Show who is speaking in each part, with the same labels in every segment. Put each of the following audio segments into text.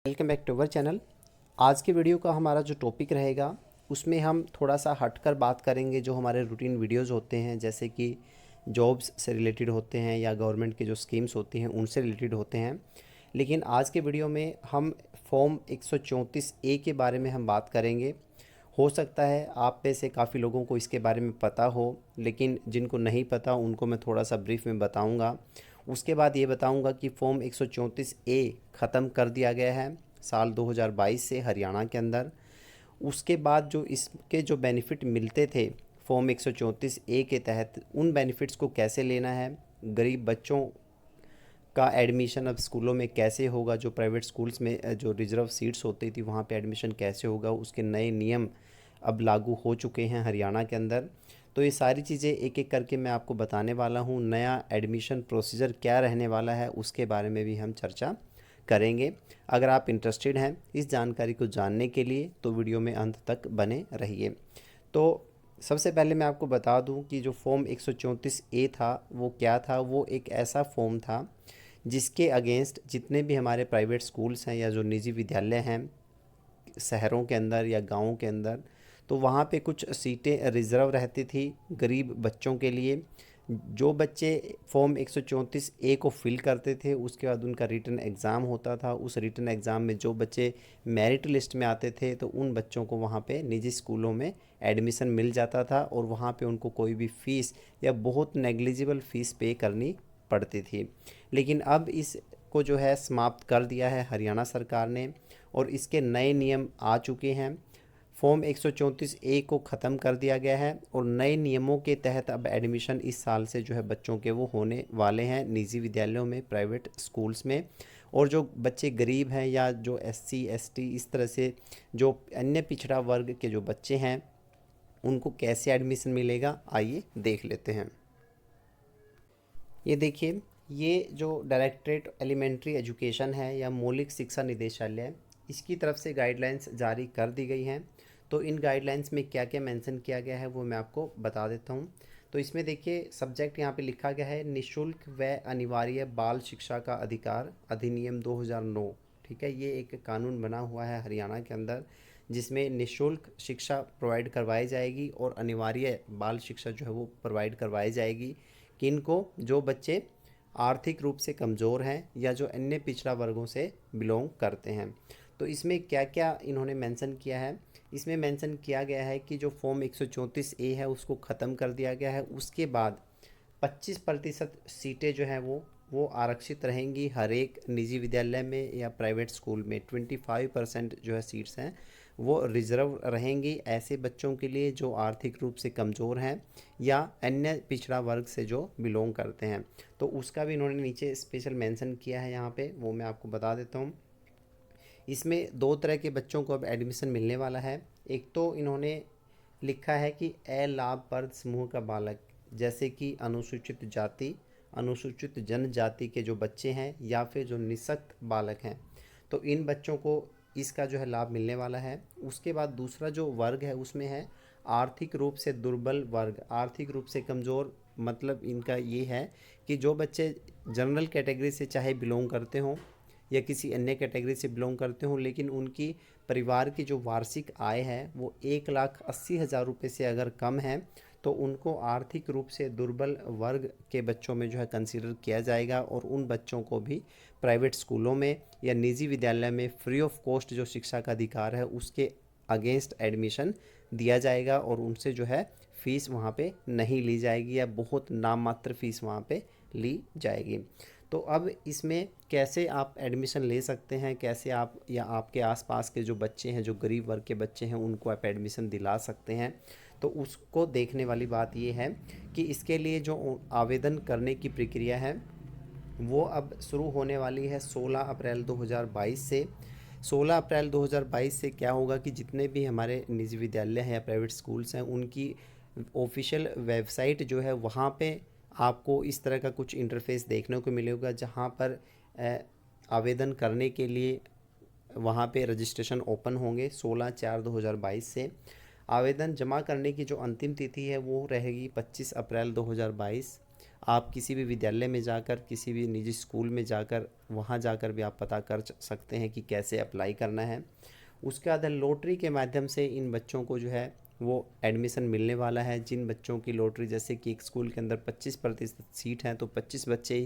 Speaker 1: Welcome back to our channel. आज के video का हमारा जो टॉपिक रहेगा उसमें हम थोड़ा सा हटकर बात करेंगे। जो हमारे रूटीन वीडियोस होते हैं जैसे कि जॉब्स से रिलेटेड होते हैं या गवर्नमेंट के जो स्कीम्स होती हैं उनसे रिलेटेड होते हैं, लेकिन आज के वीडियो में हम फॉर्म 134 ए के बारे में हम बात करेंगे। हो सकता है आप में से काफ़ी लोगों को इसके बारे में पता हो, लेकिन जिनको नहीं पता उनको मैं थोड़ा सा ब्रीफ में बताऊंगा। उसके बाद ये बताऊंगा कि फॉर्म 134 ए ख़त्म कर दिया गया है साल 2022 से हरियाणा के अंदर। उसके बाद जो इसके जो बेनिफिट मिलते थे फॉर्म 134 ए के तहत, उन बेनिफिट्स को कैसे लेना है, गरीब बच्चों का एडमिशन अब स्कूलों में कैसे होगा, जो प्राइवेट स्कूल्स में जो रिजर्व सीट्स होती थी वहाँ पे एडमिशन कैसे होगा, उसके नए नियम अब लागू हो चुके हैं हरियाणा के अंदर। तो ये सारी चीज़ें एक एक करके मैं आपको बताने वाला हूँ। नया एडमिशन प्रोसीजर क्या रहने वाला है उसके बारे में भी हम चर्चा करेंगे। अगर आप इंटरेस्टेड हैं इस जानकारी को जानने के लिए तो वीडियो में अंत तक बने रहिए। तो सबसे पहले मैं आपको बता दूं कि जो फॉर्म 134 ए था वो क्या था। वो एक ऐसा फॉर्म था जिसके अगेंस्ट जितने भी हमारे प्राइवेट स्कूल्स हैं या जो निजी विद्यालय हैं शहरों के अंदर या गाँवों के अंदर, तो वहाँ पे कुछ सीटें रिज़र्व रहती थी गरीब बच्चों के लिए। जो बच्चे फॉर्म 134 ए को फिल करते थे उसके बाद उनका रिटन एग्ज़ाम होता था। उस रिटन एग्ज़ाम में जो बच्चे मेरिट लिस्ट में आते थे तो उन बच्चों को वहाँ पे निजी स्कूलों में एडमिशन मिल जाता था और वहाँ पे उनको कोई भी फ़ीस या बहुत नेग्लिजिबल फ़ीस पे करनी पड़ती थी। लेकिन अब इसको जो है समाप्त कर दिया है हरियाणा सरकार ने और इसके नए नियम आ चुके हैं। फॉर्म 134 ए को ख़त्म कर दिया गया है और नए नियमों के तहत अब एडमिशन इस साल से जो है बच्चों के वो होने वाले हैं निजी विद्यालयों में, प्राइवेट स्कूल्स में। और जो बच्चे गरीब हैं या जो एससी एसटी इस तरह से जो अन्य पिछड़ा वर्ग के जो बच्चे हैं उनको कैसे एडमिशन मिलेगा, आइए देख लेते हैं। ये देखिए, ये जो डायरेक्टरेट एलिमेंट्री एजुकेशन है या मौलिक शिक्षा निदेशालय, इसकी तरफ से गाइडलाइंस जारी कर दी गई हैं। तो इन गाइडलाइंस में क्या क्या मेंशन किया गया है वो मैं आपको बता देता हूँ। तो इसमें देखिए सब्जेक्ट यहाँ पे लिखा गया है निशुल्क व अनिवार्य बाल शिक्षा का अधिकार अधिनियम 2009। ठीक है, ये एक कानून बना हुआ है हरियाणा के अंदर जिसमें निशुल्क शिक्षा प्रोवाइड करवाई जाएगी और अनिवार्य बाल शिक्षा जो है वो प्रोवाइड करवाई जाएगी। किनको? जो बच्चे आर्थिक रूप से कमज़ोर हैं या जो अन्य पिछड़ा वर्गों से बिलोंग करते हैं। तो इसमें क्या क्या इन्होंने मेंशन किया है, इसमें मेंशन किया गया है कि जो फॉर्म 134 ए है उसको ख़त्म कर दिया गया है। उसके बाद 25% सीटें जो हैं वो आरक्षित रहेंगी हर एक निजी विद्यालय में या प्राइवेट स्कूल में। 25% जो है सीट्स हैं वो रिज़र्व रहेंगी ऐसे बच्चों के लिए जो आर्थिक रूप से कमज़ोर हैं या अन्य पिछड़ा वर्ग से जो बिलोंग करते हैं। तो उसका भी इन्होंने नीचे स्पेशल मेंशन किया है यहाँ पे, वो मैं आपको बता देता हूँ। इसमें दो तरह के बच्चों को अब एडमिशन मिलने वाला है। एक तो इन्होंने लिखा है कि अलाभप्रद समूह का बालक, जैसे कि अनुसूचित जाति, अनुसूचित जनजाति के जो बच्चे हैं या फिर जो निःशक्त बालक हैं, तो इन बच्चों को इसका जो है लाभ मिलने वाला है। उसके बाद दूसरा जो वर्ग है उसमें है आर्थिक रूप से दुर्बल वर्ग। आर्थिक रूप से कमज़ोर मतलब इनका ये है कि जो बच्चे जनरल कैटेगरी से चाहे बिलोंग करते हों या किसी अन्य कैटेगरी से बिलोंग करते हों, लेकिन उनकी परिवार की जो वार्षिक आय है वो 1,80,000 रुपये से अगर कम है तो उनको आर्थिक रूप से दुर्बल वर्ग के बच्चों में जो है कंसीडर किया जाएगा और उन बच्चों को भी प्राइवेट स्कूलों में या निजी विद्यालय में फ्री ऑफ कॉस्ट जो शिक्षा का अधिकार है उसके अगेंस्ट एडमिशन दिया जाएगा और उनसे जो है फ़ीस वहाँ पे नहीं ली जाएगी या बहुत नाम मात्र फ़ीस वहाँ पे ली जाएगी। तो अब इसमें कैसे आप एडमिशन ले सकते हैं, कैसे आप या आपके आसपास के जो बच्चे हैं जो गरीब वर्ग के बच्चे हैं उनको आप एडमिशन दिला सकते हैं, तो उसको देखने वाली बात ये है कि इसके लिए जो आवेदन करने की प्रक्रिया है वो अब शुरू होने वाली है 16 अप्रैल 2022 से। 16 अप्रैल 2022 से क्या होगा कि जितने भी हमारे निजी विद्यालय हैं या प्राइवेट स्कूल्स हैं उनकी ऑफिशियल वेबसाइट जो है वहाँ पे आपको इस तरह का कुछ इंटरफेस देखने को मिलेगा जहाँ पर आवेदन करने के लिए वहाँ पे रजिस्ट्रेशन ओपन होंगे 16/4/2022 से। आवेदन जमा करने की जो अंतिम तिथि है वो रहेगी 25 अप्रैल 2022। आप किसी भी विद्यालय में जाकर, किसी भी निजी स्कूल में जाकर, वहाँ जाकर भी आप पता कर सकते हैं कि कैसे अप्लाई करना है। उसके बाद लॉटरी के माध्यम से इन बच्चों को जो है वो एडमिशन मिलने वाला है। जिन बच्चों की लॉटरी, जैसे कि एक स्कूल के अंदर 25% सीट हैं तो 25 बच्चे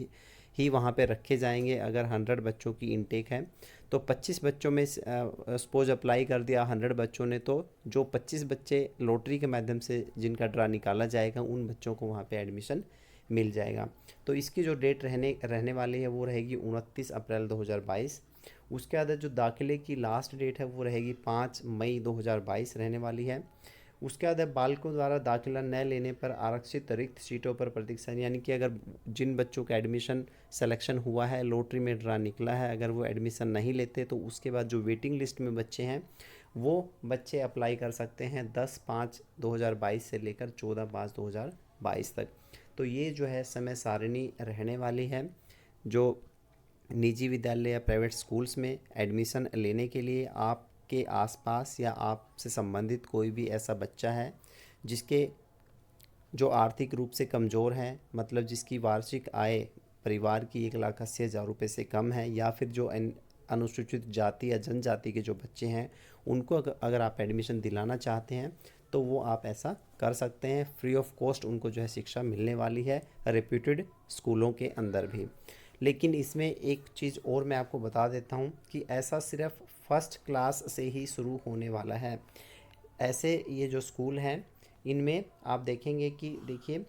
Speaker 1: ही वहाँ पे रखे जाएंगे। अगर 100 बच्चों की इनटेक है तो 25 बच्चों में सपोज अप्लाई कर दिया 100 बच्चों ने, तो जो 25 बच्चे लॉटरी के माध्यम से जिनका ड्रा निकाला जाएगा उन बच्चों को वहाँ पे एडमिशन मिल जाएगा। तो इसकी जो डेट रहने वाली है वो रहेगी 29 अप्रैल 2022। उसके बाद जो दाखिले की लास्ट डेट है वो रहेगी 5 मई 2022 रहने वाली है। उसके बाद बालकों द्वारा दाखिला न लेने पर आरक्षित रिक्त सीटों पर प्रतीक्षा, यानी कि अगर जिन बच्चों का एडमिशन सिलेक्शन हुआ है, लॉटरी में ड्रा निकला है, अगर वो एडमिशन नहीं लेते तो उसके बाद जो वेटिंग लिस्ट में बच्चे हैं वो बच्चे अप्लाई कर सकते हैं 10/5/2022 से लेकर 14/5/2022 तक। तो ये जो है समय सारिणी रहने वाली है। जो निजी विद्यालय या प्राइवेट स्कूल्स में एडमिशन लेने के लिए आपके आसपास या आपसे संबंधित कोई भी ऐसा बच्चा है जिसके जो आर्थिक रूप से कमज़ोर हैं, मतलब जिसकी वार्षिक आय परिवार की 1,80,000 रुपये से कम है, या फिर जो अनुसूचित जाति या जनजाति के जो बच्चे हैं उनको अगर आप एडमिशन दिलाना चाहते हैं तो वो आप ऐसा कर सकते हैं। फ्री ऑफ कॉस्ट उनको जो है शिक्षा मिलने वाली है रेप्यूटेड स्कूलों के अंदर भी। लेकिन इसमें एक चीज़ और मैं आपको बता देता हूँ कि ऐसा सिर्फ फर्स्ट क्लास से ही शुरू होने वाला है। ऐसे ये जो स्कूल हैं इनमें आप देखेंगे कि देखिए,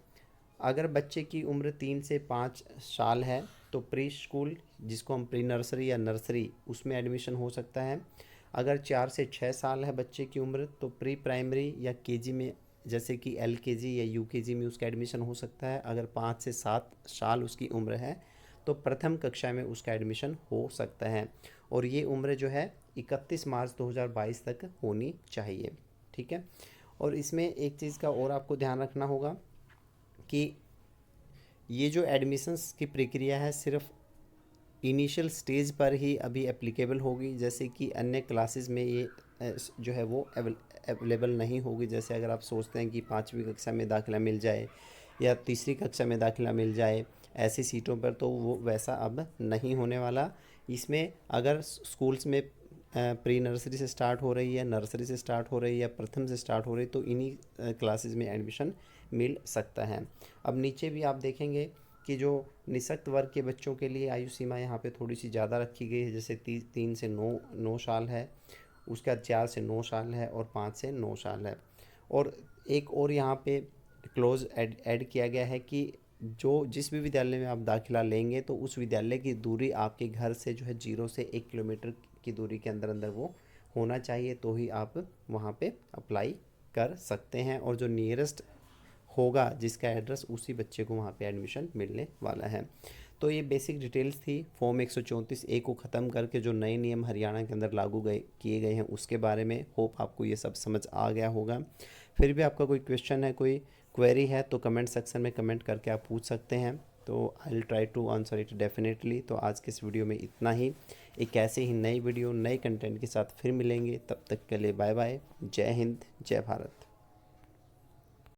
Speaker 1: अगर बच्चे की उम्र 3 से 5 साल है तो प्री स्कूल, जिसको हम प्री नर्सरी या नर्सरी, उसमें एडमिशन हो सकता है। अगर 4 से 6 साल है बच्चे की उम्र तो प्री प्राइमरी या केजी में, जैसे कि एलकेजी या यूकेजी में उसका एडमिशन हो सकता है। अगर 5 से 7 साल उसकी उम्र है तो प्रथम कक्षा में उसका एडमिशन हो सकता है। और ये उम्र जो है 31 मार्च 2022 तक होनी चाहिए। ठीक है। और इसमें एक चीज़ का और आपको ध्यान रखना होगा कि ये जो एडमिशन्स की प्रक्रिया है सिर्फ इनिशियल स्टेज पर ही अभी एप्लीकेबल होगी, जैसे कि अन्य क्लासेस में ये जो है वो अवेलेबल नहीं होगी। जैसे अगर आप सोचते हैं कि 5वीं कक्षा में दाखिला मिल जाए या तीसरी कक्षा में दाखिला मिल जाए ऐसी सीटों पर, तो वो वैसा अब नहीं होने वाला। इसमें अगर स्कूल्स में प्री नर्सरी से स्टार्ट हो रही है, नर्सरी से स्टार्ट हो रही है या प्रथम से स्टार्ट हो रही है तो इन्हीं क्लासेस में एडमिशन मिल सकता है। अब नीचे भी आप देखेंगे कि जो निःशक्त वर्ग के बच्चों के लिए आयु सीमा यहाँ पे थोड़ी सी ज़्यादा रखी गई है। जैसे 3 से 9 साल है, उसके बाद 4 से 9 साल है और 5 से 9 साल है। और एक और यहाँ पे क्लोज ऐड किया गया है कि जो जिस भी विद्यालय में आप दाखिला लेंगे तो उस विद्यालय की दूरी आपके घर से जो है 0 से 1 किलोमीटर की दूरी के अंदर अंदर वो होना चाहिए, तो ही आप वहाँ पे अप्लाई कर सकते हैं। और जो नियरेस्ट होगा जिसका एड्रेस, उसी बच्चे को वहाँ पे एडमिशन मिलने वाला है। तो ये बेसिक डिटेल्स थी फॉर्म 134A को ख़त्म करके जो नए नियम हरियाणा के अंदर लागू किए गए हैं उसके बारे में। होप आपको ये सब समझ आ गया होगा। फिर भी आपका कोई क्वेश्चन है, कोई क्वेरी है तो कमेंट सेक्शन में कमेंट करके आप पूछ सकते हैं, तो I will try to answer it definitely. तो आज के इस वीडियो में इतना ही। एक ऐसे ही नई वीडियो नए कंटेंट के साथ फिर मिलेंगे, तब तक के लिए बाय बाय। जय हिंद, जय भारत।